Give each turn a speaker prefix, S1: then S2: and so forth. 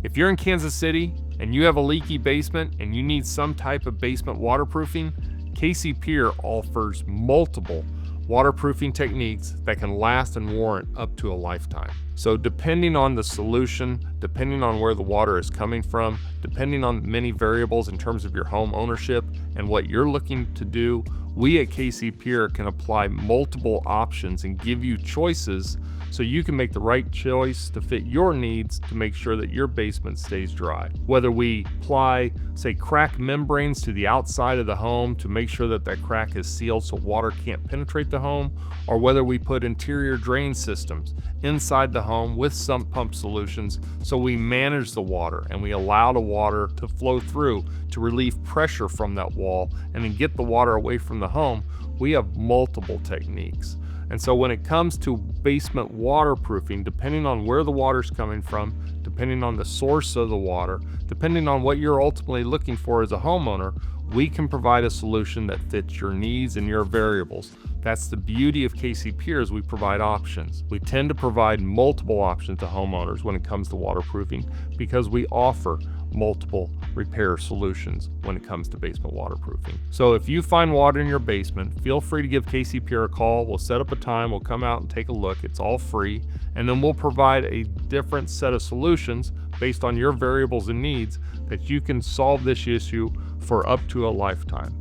S1: If you're in Kansas City and you have a leaky basement and you need some type of basement waterproofing, Pier offers multiple waterproofing techniques that can last and warrant up to a lifetime. So depending on the solution, depending on where the water is coming from, depending on many variables in terms of your home ownership and what you're looking to do, we at Pier can apply multiple options and give you choices so you can make the right choice to fit your needs to make sure that your basement stays dry. Whether we apply, say, crack membranes to the outside of the home to make sure that that crack is sealed so water can't penetrate the home, or whether we put interior drain systems inside the home with sump pump solutions so we manage the water and we allow the water to flow through to relieve pressure from that wall and then get the water away from the home, we have multiple techniques. And so when it comes to basement waterproofing, depending on where the water's coming from, depending on the source of the water, depending on what you're ultimately looking for as a homeowner, we can provide a solution that fits your needs and your variables. That's the beauty of Pier is we provide options. We tend to provide multiple options to homeowners when it comes to waterproofing because we offer multiple repair solutions when it comes to basement waterproofing. So if you find water in your basement, feel free to give Pier a call. We'll set up a time, we'll come out and take a look. It's all free, and then we'll provide a different set of solutions based on your variables and needs that you can solve this issue for up to a lifetime.